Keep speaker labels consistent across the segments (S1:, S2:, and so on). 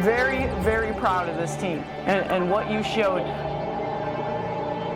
S1: very, very proud of this team and what you showed.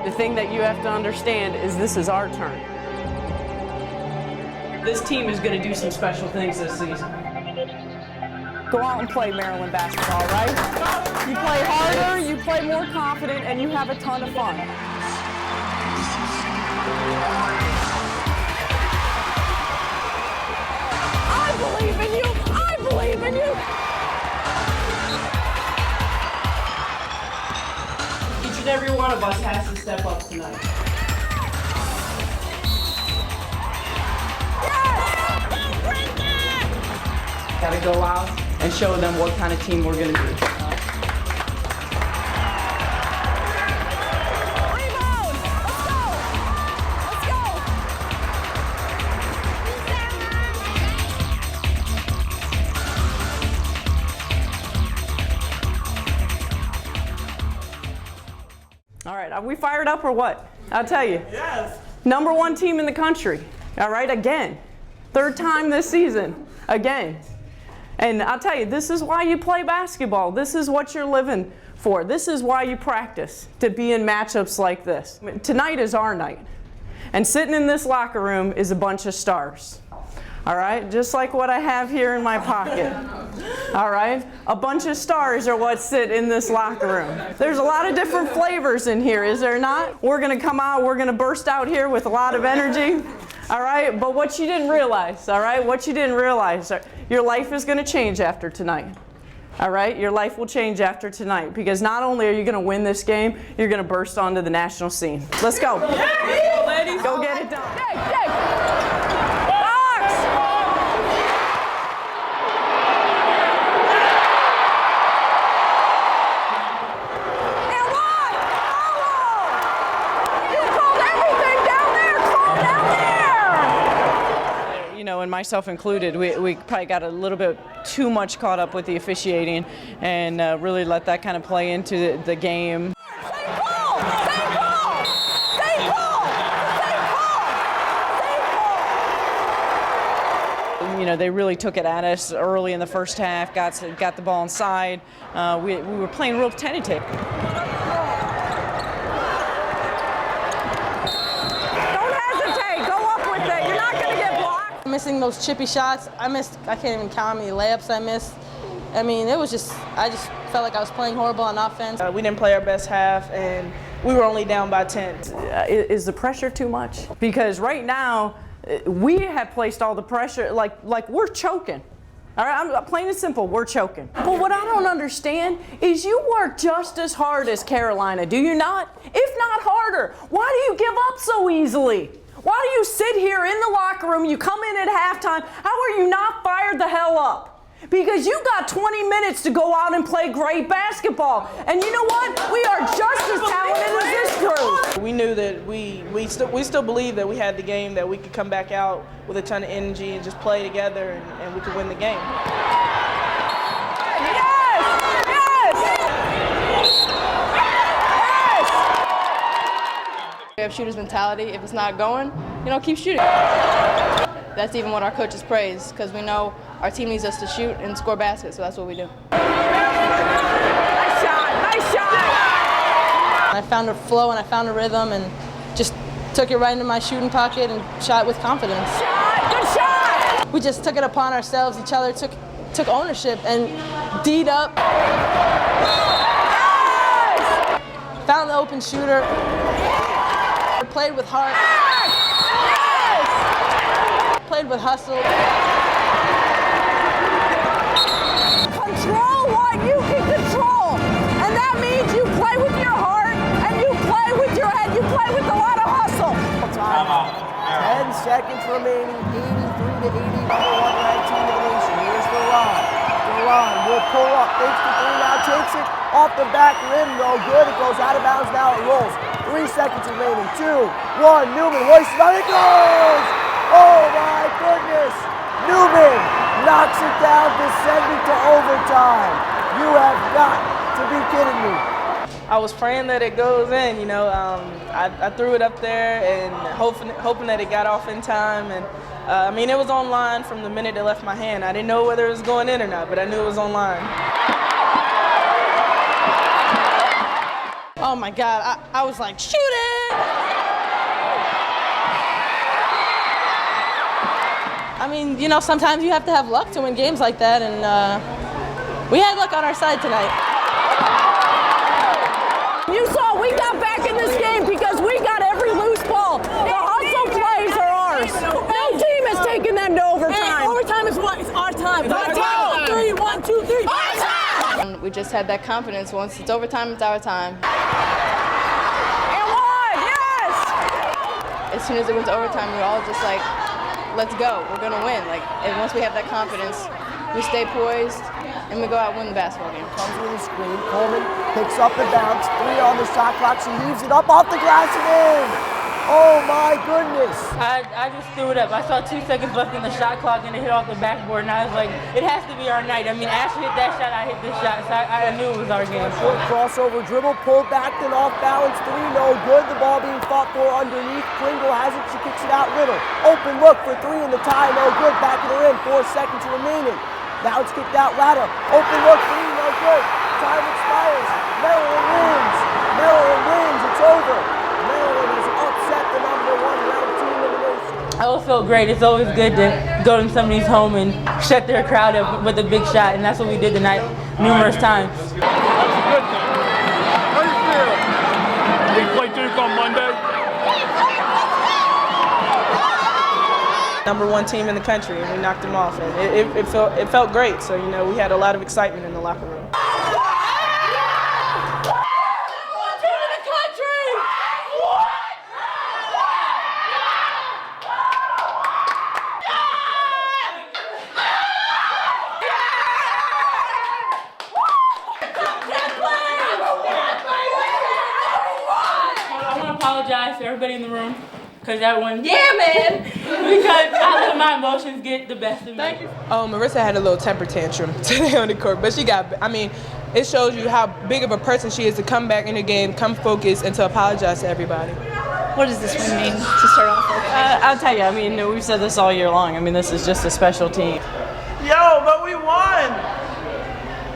S1: The thing that you have to understand is this is our turn. This team is going to do some special things this season. Go out and play Maryland basketball, right? You play harder, you play more confident, and you have a ton of fun. I believe in you! I believe in you! Each and every one of us has to step up tonight. Yes! Gotta go out and show them what kind of team we're gonna be. Rebound! Let's go! Let's go! All right, are we fired up or what? I'll tell you.
S2: Yes.
S1: #1 team in the country. All right, again. 3rd time this season. Again. And I'll tell you, this is why you play basketball. This is what you're living for. This is why you practice, to be in matchups like this. Tonight is our night. And sitting in this locker room is a bunch of stars. All right? Just like what I have here in my pocket. All right? A bunch of stars are what sit in this locker room. There's a lot of different flavors in here, is there not? We're going to come out, we're going to burst out here with a lot of energy. All right? But what you didn't realize, all right? What you didn't realize, your life is going to change after tonight. All right? Your life will change after tonight because not only are you going to win this game, you're going to burst onto the national scene. Let's go.
S2: Yeah, ladies.
S1: Go get it done. And myself included, we probably got a little bit too much caught up with the officiating and really let that kind of play into the game. Same call! Same call! Same call! Same call! You know, they really took it at us early in the first half, got the ball inside. We were playing real tentative.
S3: Missing those chippy shots, I can't even count how many layups I missed. I mean, I just felt like I was playing horrible on offense.
S2: We didn't play our best half, and we were only down by 10.
S1: Is the pressure too much? Because right now, we have placed all the pressure, like we're choking. All right, I'm plain and simple, we're choking. But what I don't understand is you work just as hard as Carolina, do you not? If not harder. Why do you give up so easily? Why do you sit here in the locker room, you come in at halftime, how are you not fired the hell up? Because you got 20 minutes to go out and play great basketball. And you know what? We are just as talented as this group.
S2: We knew that we still believed that we had the game, that we could come back out with a ton of energy and just play together and we could win the game.
S4: We have shooter's mentality. If it's not going, keep shooting. That's even what our coaches praise, because we know our team needs us to shoot and score baskets, so that's what we do.
S1: Nice shot, nice shot!
S3: I found a flow and I found a rhythm and just took it right into my shooting pocket and shot with confidence.
S1: Good shot!
S3: We just took it upon ourselves. Each other took ownership and D'd up. Yes! Found the open shooter. Played with heart. Yes! Played with hustle.
S1: Control what you can control. And that means you play with your heart and you play with your head. You play with a lot of hustle.
S5: 10 seconds remaining, 83-80, #1 ranked team in the nation. Here's Duran. Duran will pull up, fakes the three now, takes it off the back rim, no good. It goes out of bounds now, it rolls. 3 seconds remaining, 2, 1, Newman hoists it on, it goes! Oh my goodness! Newman knocks it down to send it to overtime. You have got to be kidding me.
S2: I was praying that it goes in, I threw it up there and hoping that it got off in time. And I mean, it was online from the minute it left my hand. I didn't know whether it was going in or not, but I knew it was online.
S3: Oh my God, I was like, shoot it! I mean, you know, sometimes you have to have luck to win games like that, and we had luck on our side tonight.
S1: You saw we got back in this game because we got every loose ball. The hustle plays are ours. No team has taken them to overtime.
S3: Overtime is what? It's our time.
S1: Our time.
S3: 3, 1, 2, 3.
S1: Our time!
S4: And we just had that confidence. Once it's overtime, it's our time.
S1: And one, yes!
S4: As soon as it went to overtime, we were all just like, let's go. We're going to win. Like, and once we have that confidence, we stay poised, and we go out and win the basketball game.
S5: Comes with a screen. Coleman picks up the bounce. 3 on the shot clock. She leaves it up off the glass and in. Oh my goodness.
S6: I just threw it up. I saw 2 seconds left in the shot clock and it hit off the backboard, and I was like, it has to be our night. I mean, Ashley hit that shot, I hit this shot, so I knew it was our game.
S5: Short crossover dribble, pulled back, then off balance. 3, no good. The ball being fought for underneath. Pringle has it. She kicks it out. Little open look for 3 in the tie. No good. Back of her in. 4 seconds remaining. Now it's kicked out. Ladder. Open look. 3, no good. Time expires. Maryland wins. Maryland wins. It's over. Maryland has upset the number 1 ranked team in the nation.
S6: I always felt great. It's always good to go to somebody's home and shut their crowd up with a big shot, and that's what we did tonight numerous times.
S7: That's a good thing. How do you feel? We play Duke on Monday.
S2: Number 1 team in the country, and we knocked them off. And it felt great. So, you know, we had a lot of excitement in the locker room.
S6: I want to apologize to everybody in the room, because that one, yeah, man, because I let my emotions get the best of me. Thank you.
S2: Oh, Marissa had a little temper tantrum today on the court, but it shows you how big of a person she is to come back in the game, come focus, and to apologize to everybody.
S8: What does this win mean to start off with?
S1: I'll tell you, I mean, we've said this all year long. I mean, this is just a special team.
S9: Yo, but we won!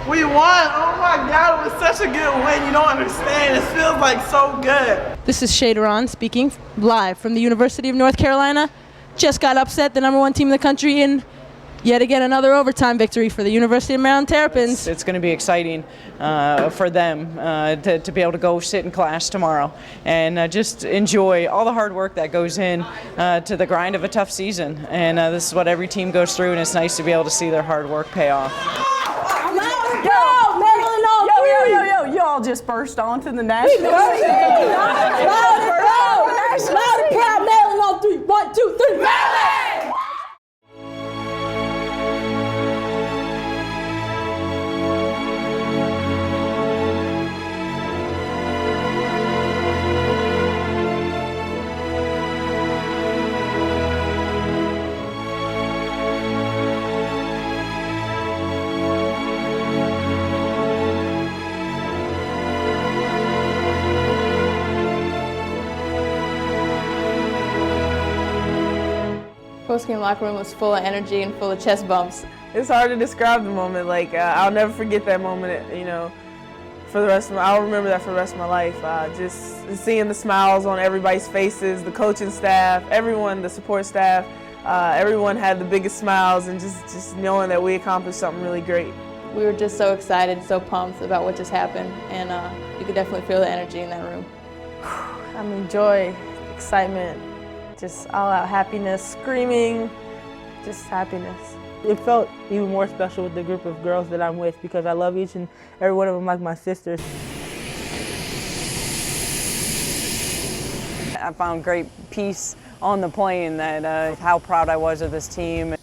S9: We won! Oh my God, it was such a good win. You don't understand. It feels like so good.
S3: This is Shaderon speaking live from the University of North Carolina. Just got upset, the number 1 team in the country, in yet again another overtime victory for the University of Maryland Terrapins.
S1: It's going to be exciting for them to be able to go sit in class tomorrow and just enjoy all the hard work that goes in to the grind of a tough season. And this is what every team goes through, and it's nice to be able to see their hard work pay off. Yo, you all just burst onto the national stage.
S3: Loud and proud, Maryland on 3. 1, 2, 3, Maryland!
S4: Post-game locker room was full of energy and full of chest bumps.
S2: It's hard to describe the moment. Like, I'll never forget that moment, you know, I'll remember that for the rest of my life. Just seeing the smiles on everybody's faces, the coaching staff, everyone, the support staff, everyone had the biggest smiles, and just knowing that we accomplished something really great.
S4: We were just so excited, so pumped about what just happened, and you could definitely feel the energy in that room.
S3: I mean, joy, excitement, just all-out happiness, screaming, just happiness.
S10: It felt even more special with the group of girls that I'm with because I love each and every one of them like my sisters.
S1: I found great peace on the plane, that how proud I was of this team.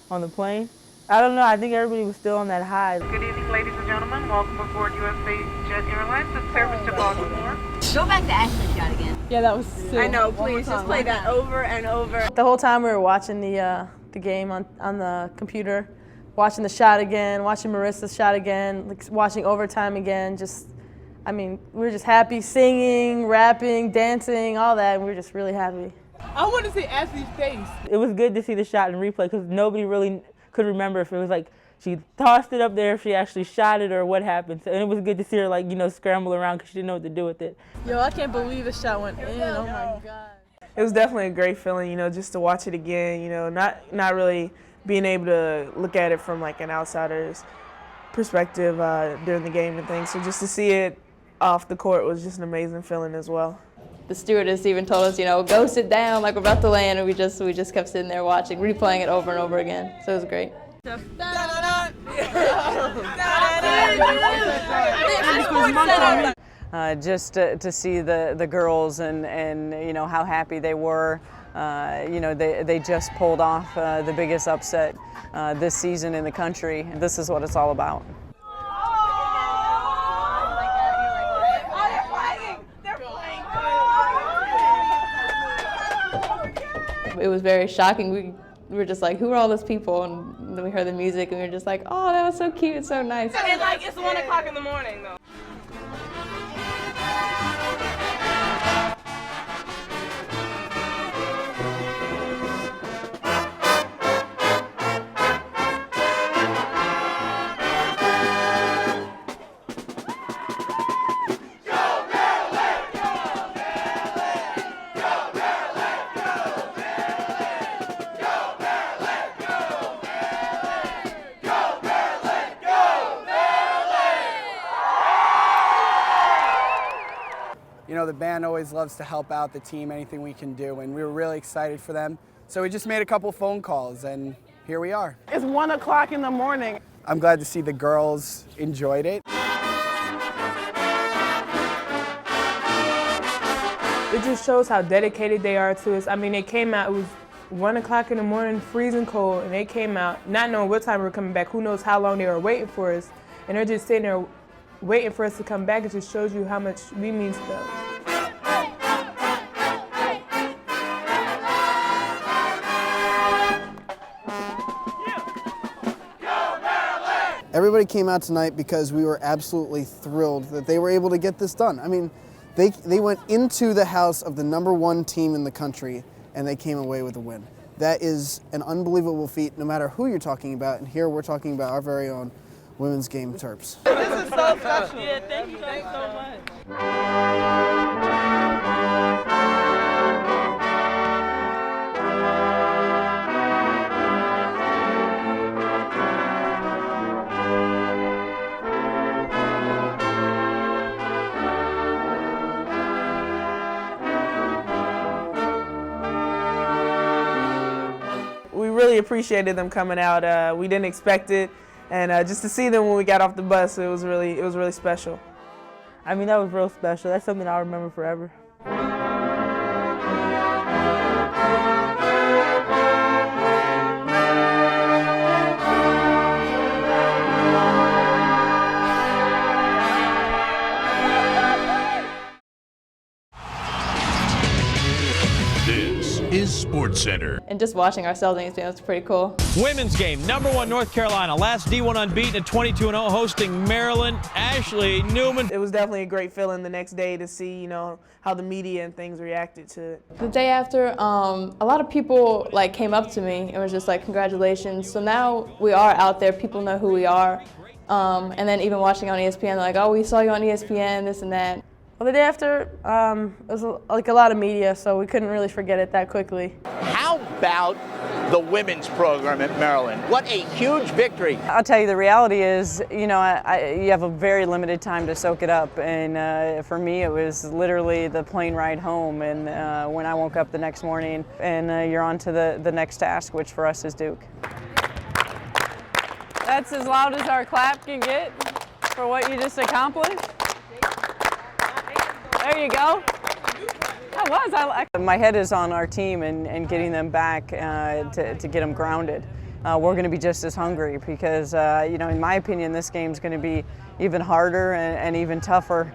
S10: On the plane? I don't know, I think everybody was still on that high.
S11: Good evening, ladies and gentlemen. Welcome aboard USA Jet Airlines with service to Baltimore.
S8: Go back to Ashley's shot again.
S3: Yeah, that was silly.
S8: I know, please just play that over and over.
S3: The whole time we were watching the game on the computer, watching the shot again, watching Marissa's shot again, like watching overtime again. I mean, we were just happy, singing, rapping, dancing, all that, and we were just really happy.
S10: I want to see Ashley's face. It was good to see the shot in replay because nobody really could remember if it was like she tossed it up there, if she actually shot it or what happened. So, and it was good to see her, like, scramble around because she didn't know what to do with it.
S3: Yo, I can't believe the shot went in. Oh my God.
S2: It was definitely a great feeling, just to watch it again, not really being able to look at it from like an outsider's perspective during the game and things. So just to see it off the court was just an amazing feeling as well.
S4: The stewardess even told us, go sit down, like we're about to land, and we just kept sitting there watching, replaying it over and over again. So it was great.
S1: Just to see the girls and how happy they were. They just pulled off the biggest upset this season in the country. This is what it's all about.
S4: It was very shocking. We were just like, who are all those people? And then we heard the music and we were just like, oh, that was so cute, so nice.
S11: It's 1 o'clock in the morning though.
S5: The band always loves to help out the team, anything we can do, and we were really excited for them. So we just made a couple phone calls, and here we are.
S9: It's 1 o'clock in the morning.
S5: I'm glad to see the girls enjoyed it.
S2: It just shows how dedicated they are to us. I mean, they came out, it was 1 o'clock in the morning, freezing cold, and they came out not knowing what time we were coming back, who knows how long they were waiting for us, and they're just sitting there waiting for us to come back. It just shows you how much we mean to them.
S5: Everybody came out tonight because we were absolutely thrilled that they were able to get this done. I mean, they went into the house of the #1 team in the country and they came away with a win. That is an unbelievable feat no matter who you're talking about, and here we're talking about our very own women's game Terps.
S9: This is so special.
S6: Yeah, thank you guys so much.
S2: We really appreciated them coming out. We didn't expect it. And just to see them when we got off the bus, it was really special.
S10: I mean, that was real special. That's something I'll remember forever.
S12: Is SportsCenter.
S4: And just watching ourselves in ESPN was pretty cool.
S13: Women's game, #1 North Carolina, last D1 unbeaten at 22-0, hosting Maryland. Ashley Newman.
S2: It was definitely a great feeling the next day to see, how the media and things reacted to it.
S4: The day after, a lot of people came up to me and was just like, congratulations. So now we are out there, people know who we are. And then even watching on ESPN, they're like, oh, we saw you on ESPN, this and that.
S3: Well, the day after, it was a lot of media, so we couldn't really forget it that quickly.
S14: How about the women's program at Maryland? What a huge victory.
S1: I'll tell you, the reality is, you have a very limited time to soak it up. And for me, it was literally the plane ride home. And when I woke up the next morning, and you're on to the next task, which for us is Duke. That's as loud as our clap can get for what you just accomplished. There you go. My head is on our team and getting them back to get them grounded. We're going to be just as hungry because, in my opinion, this game's going to be even harder and even tougher.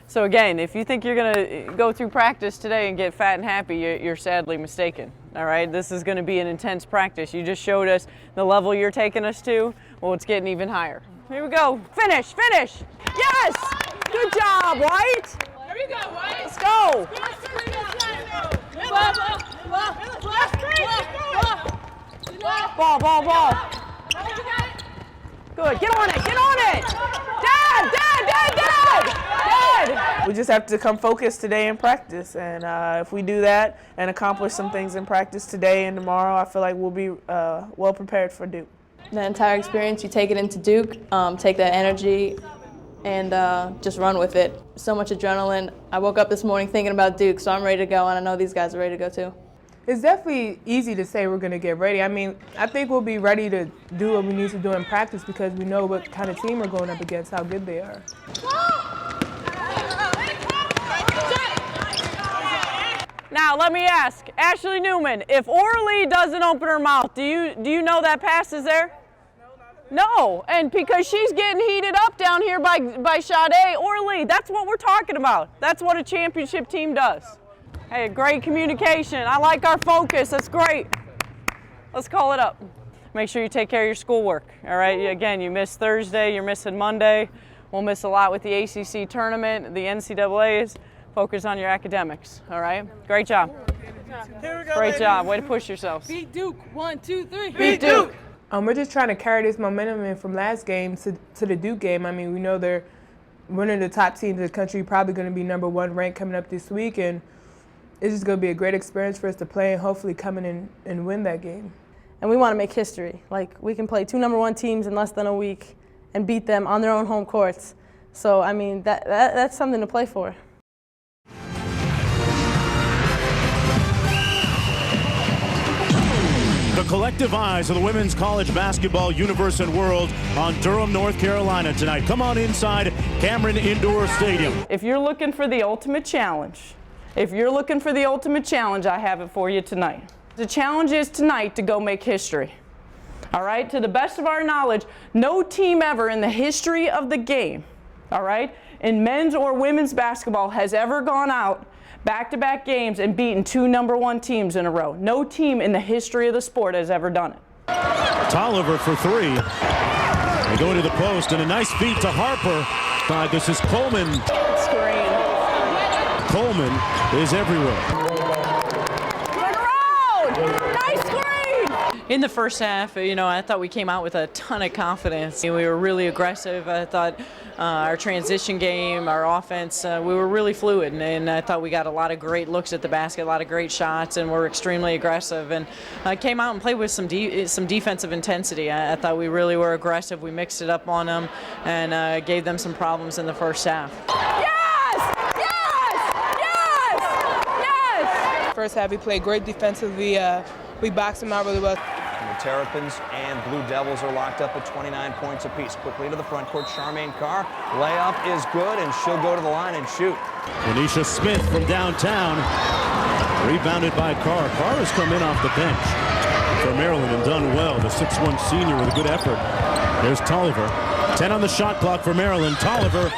S1: So again, if you think you're going to go through practice today and get fat and happy, you're sadly mistaken. All right, this is going to be an intense practice. You just showed us the level you're taking us to. Well, it's getting even higher. Here we go. Finish. Yes. Good job, White. Let's go! Ball. Good. Get on it. Get on it. Dad.
S2: We just have to come focused today in practice, and if we do that and accomplish some things in practice today and tomorrow, I feel like we'll be well prepared for Duke.
S4: The entire experience, you take it into Duke, take that energy, and just run with it. So much adrenaline. I woke up this morning thinking about Duke, so I'm ready to go, and I know these guys are ready to go too.
S2: It's definitely easy to say we're going to get ready. I mean, I think we'll be ready to do what we need to do in practice because we know what kind of team we're going up against, how good they are.
S1: Now, let me ask, Ashley Newman, if Orly doesn't open her mouth, do you know that pass is there? No, and because she's getting heated up down here by Sade, Orly, that's what we're talking about. That's what a championship team does. Hey, great communication. I like our focus. That's great. Let's call it up. Make sure you take care of your schoolwork, all right? Again, you missed Thursday, you're missing Monday. We'll miss a lot with the ACC tournament, the NCAAs. Focus on your academics, all right? Great job.
S9: Here we go,
S1: Great job. Way to push yourselves.
S3: Beat Duke. 1, 2, 3.
S9: Beat Duke.
S2: We're just trying to carry this momentum in from last game to the Duke game. I mean, we know they're one of the top teams in the country, probably going to be #1 ranked coming up this week, and it's just going to be a great experience for us to play and hopefully come in and win that game.
S3: And we want to make history. Like, we can play 2 #1 teams in less than a week and beat them on their own home courts. So, I mean, that's something to play for.
S12: The collective eyes of the women's college basketball universe and world on Durham, North Carolina tonight. Come on inside Cameron Indoor Stadium.
S1: If you're looking for the ultimate challenge, I have it for you tonight. The challenge is tonight to go make history. All right? To the best of our knowledge, no team ever in the history of the game, all right, in men's or women's basketball has ever gone out back-to-back games and beaten 2 #1 teams in a row. No team in the history of the sport has ever done it.
S12: Tolliver for 3. They go into the post, and a nice feed to Harper. This is Coleman.
S1: Screen.
S12: Coleman is everywhere.
S1: Nice screen!
S15: In the first half, I thought we came out with a ton of confidence. We were really aggressive. I thought our transition game, our offense, we were really fluid, and I thought we got a lot of great looks at the basket, a lot of great shots, and we're extremely aggressive. And came out and played with some defensive intensity. I thought we really were aggressive. We mixed it up on them and gave them some problems in the first half.
S2: First half, we played great defensively. We boxed them out really well.
S16: The Terrapins and Blue Devils are locked up at 29 points apiece. Quickly to the front court, Charmaine Carr. Layup is good, and she'll go to the line and shoot.
S12: Anisha Smith from downtown. Rebounded by Carr. Carr has come in off the bench for Maryland and done well. The 6'1 senior with a good effort. There's Tolliver. 10 on the shot clock for Maryland. Tolliver.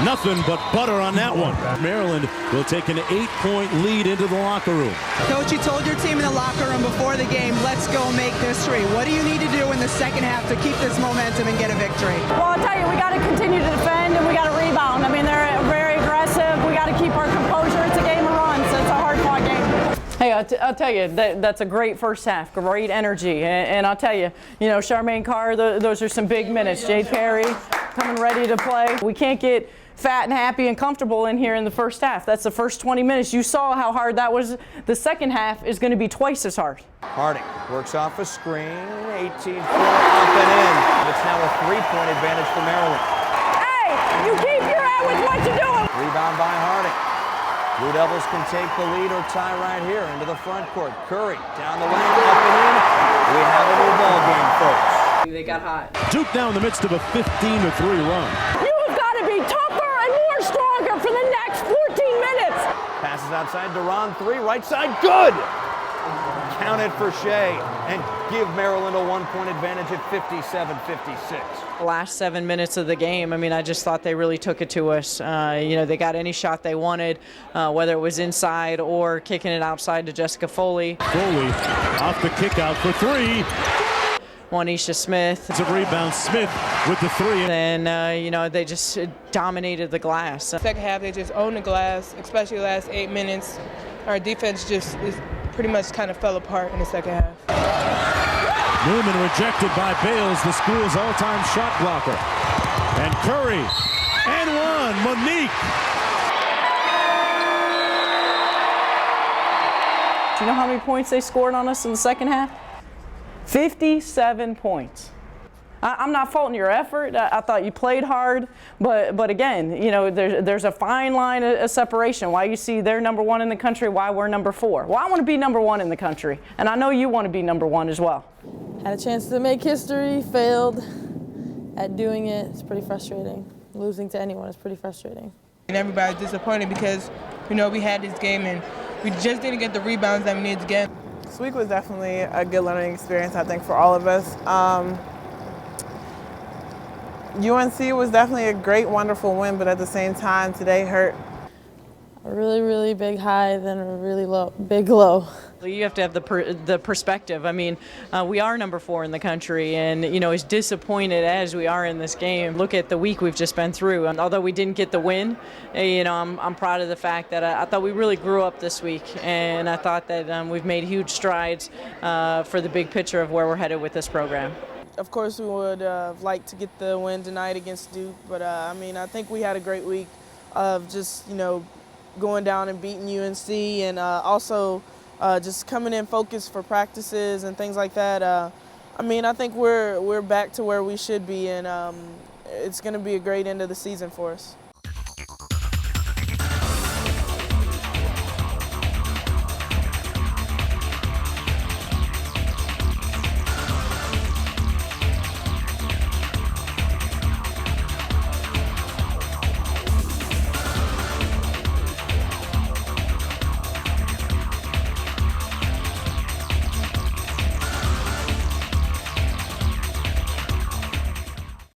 S12: Nothing but butter on that one. Maryland will take an 8-point lead into the locker room.
S17: Coach, you told your team in the locker room before the game, let's go make history. What do you need to do in the second half to keep this momentum and get a victory?
S1: Well, I'll tell you, we got to continue to defend and we got to rebound. I mean, they're very aggressive. We got to keep our composure. It's a game of runs. It's a hard-fought game. Hey, I'll tell you, that's a great first half, great energy. And I'll tell you, Charmaine Carr, those are some big minutes. Jade Perry coming ready to play. We can't get fat and happy and comfortable in here in the first half. That's the first 20 minutes. You saw how hard that was. The second half is going to be twice as hard.
S16: Harding works off a screen, 18-foot up and in. It's now a 3-point advantage for Maryland.
S1: Hey, you keep your head with what you're doing.
S16: Rebound by Harding. Blue Devils can take the lead or tie right here into the front court. Curry down the lane, up and in. We have a new ball game, folks.
S15: They got hot.
S12: Duke now in the midst of a 15-3 run.
S1: You have got to be tougher and more stronger for the next 14 minutes.
S16: Passes outside, Duran 3, right side, good! Count it for Shea and give Maryland a 1-point advantage at 57-56.
S15: The last 7 minutes of the game, I just thought they really took it to us. They got any shot they wanted, whether it was inside or kicking it outside to Jessica Foley.
S12: Foley off the kick out for 3.
S15: Anisha Smith.
S12: It's a rebound. Smith with the 3.
S15: And, they just dominated the glass.
S2: Second half, they just owned the glass, especially the last 8 minutes. Our defense just pretty much kind of fell apart in the second half.
S12: Newman rejected by Bales, the school's all-time shot blocker. And Curry, and one, Monique.
S1: Do you know how many points they scored on us in the second half? 57 points. I'm not faulting your effort. I thought you played hard, but again, you know, there's a fine line of separation. Why you see they're number 1 in the country, why we're number 4. Well, I want to be number 1 in the country, and I know you want to be number 1 as well.
S3: Had a chance to make history, failed at doing it. It's pretty frustrating. Losing to anyone is pretty frustrating.
S18: And everybody's disappointed because, you know, we had this game and we just didn't get the rebounds that we needed to get.
S2: This week was definitely a good learning experience, I think, for all of us. UNC was definitely a great, wonderful win, but at the same time, today hurt.
S3: A really, really big high, then a really big low.
S15: You have to have the perspective. I mean, we are number 4 in the country, and you know, as disappointed as we are in this game, look at the week we've just been through. And although we didn't get the win, you know, I'm proud of the fact that I thought we really grew up this week, and I thought that we've made huge strides for the big picture of where we're headed with this program.
S2: Of course, we would like to get the win tonight against Duke, but I mean, I think we had a great week of just, you know, going down and beating UNC, and also just coming in focused for practices and things like that. I mean, I think we're back to where we should be, and it's going to be a great end of the season for us.